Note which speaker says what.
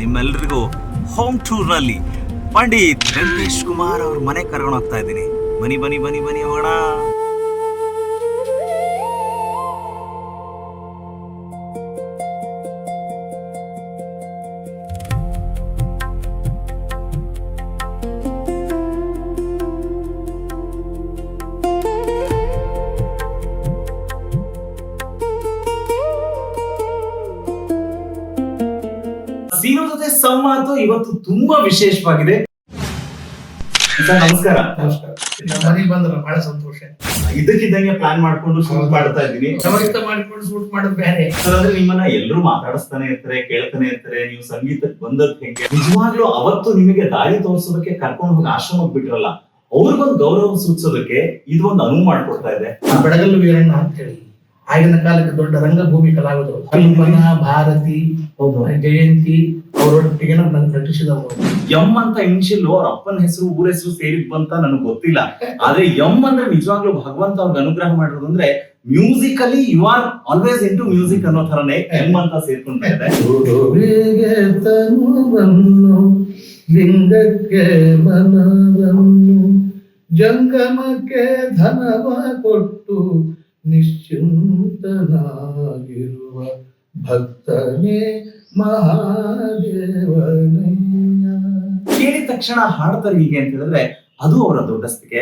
Speaker 1: ನಿಮ್ಮೆಲ್ಲರಿಗೂ home tour ನಲ್ಲಿ ಪಂಡಿತ್ ವೆಂಕಟೇಶ್ ಕುಮಾರ್ ಅವ್ರ ಮನೆ ಕರ್ಕೊಂಡು ಹೋಗ್ತಾ ಇದ್ದೀನಿ. ಬನ್ನಿ ಬನ್ನಿ ಬನ್ನಿ ಬನ್ನಿ ಹೋಗೋಣ. ಸೀನು ಜೊತೆ ಸಂವಾದ ಇವತ್ತು ತುಂಬಾ ವಿಶೇಷವಾಗಿದೆ. ಸರ್ ನಮಸ್ಕಾರ.
Speaker 2: ನಮಸ್ಕಾರ. ಮನೆಗೆ ಬಂದ್ರ ಬಹಳ ಸಂತೋಷ.
Speaker 1: ಇದಕ್ಕಿದ್ದಂಗೆ ಪ್ಲಾನ್ ಮಾಡ್ಕೊಂಡು ಶೂಟ್ ಮಾಡ್ತಾ ಇದ್ದೀನಿ.
Speaker 2: ವ್ಯವಸ್ಥೆ ಮಾಡ್ಕೊಂಡು ಶೂಟ್ ಮಾಡೋದು ಬೇರೆ.
Speaker 1: ಸರ್ ಅಂದ್ರೆ ನಿಮ್ಮನ್ನ ಎಲ್ಲರೂ ಮಾತಾಡಿಸ್ತಾನೆ ಇರ್ತಾರೆ, ಕೇಳ್ತಾನೆ ಇರ್ತಾರೆ. ನೀವು ಸಂಗೀತಕ್ಕೆ ಬಂದದ್ ಹೆಂಗೆ? ನಿಜವಾಗ್ಲೂ ಅವತ್ತು ನಿಮಗೆ ದಾರಿ ತೋರಿಸೋದಕ್ಕೆ ಕರ್ಕೊಂಡು ಹೋಗಿ ಆಶ್ರಮಕ್ಕೆ ಬಿಟ್ರಲ್ಲ, ಅವ್ರಿಗೊಂದು ಗೌರವ ಸೂಚಿಸೋದಕ್ಕೆ ಇದು ಒಂದು ಅನುವು ಮಾಡ್ಕೊಡ್ತಾ ಇದೆ.
Speaker 2: ಬೆಳಗಲ್ಲು ವೀರಣ್ಣ ಅಂತ ಹೇಳಿ ಆಗಿನ ಕಾಲಕ್ಕೆ ದೊಡ್ಡ ರಂಗಭೂಮಿ ಕಲಾವಿದರು. ಕಲ್ಪನಾ, ಭಾರತಿ, ಜಯಂತಿ ಅವರೊಟ್ಟಿಗೆ ನಟಿಸಿದವರು.
Speaker 1: ಎಂ ಅಂತ ಇನ್ಶಿಯಲ್ ಅವ್ರ ಅಪ್ಪನ ಹೆಸರು ಊರ ಹೆಸರು ಸೇರಿದ್ ಬಂತ ನನಗೆ ಗೊತ್ತಿಲ್ಲ. ಆದ್ರೆ ಎಂ ಅಂದ್ರೆ ನಿಜವಾಗ್ಲೂ ಭಗವಂತ ಅವ್ರಿಗೆ ಅನುಗ್ರಹ ಮಾಡಿರೋದು ಅಂದ್ರೆ musically you are always into music ಅನ್ನೋ ತರನೇ ಎಂ ಅಂತ ಸೇರ್ಕೊಂತ ಇದೆ.
Speaker 2: ಲಿಂಗಕ್ಕೆ ಮನವನ್ನು ಜಂಗಮಕ್ಕೆ ಧನವ ಕೊಟ್ಟು ನಿಶ್ಚಿಂತನಾಗಿರುವ ಭಕ್ತನೇ ಮಹಾದೇವನಯ್ಯ.
Speaker 1: ಕೇಳಿದ ತಕ್ಷಣ ಹಾಡ್ತಾರೆ ಹೀಗೆ ಅಂತ ಹೇಳಿದ್ರೆ ಅದು ಅವರ ದೊಡ್ಡಸ್ತಿಗೆ.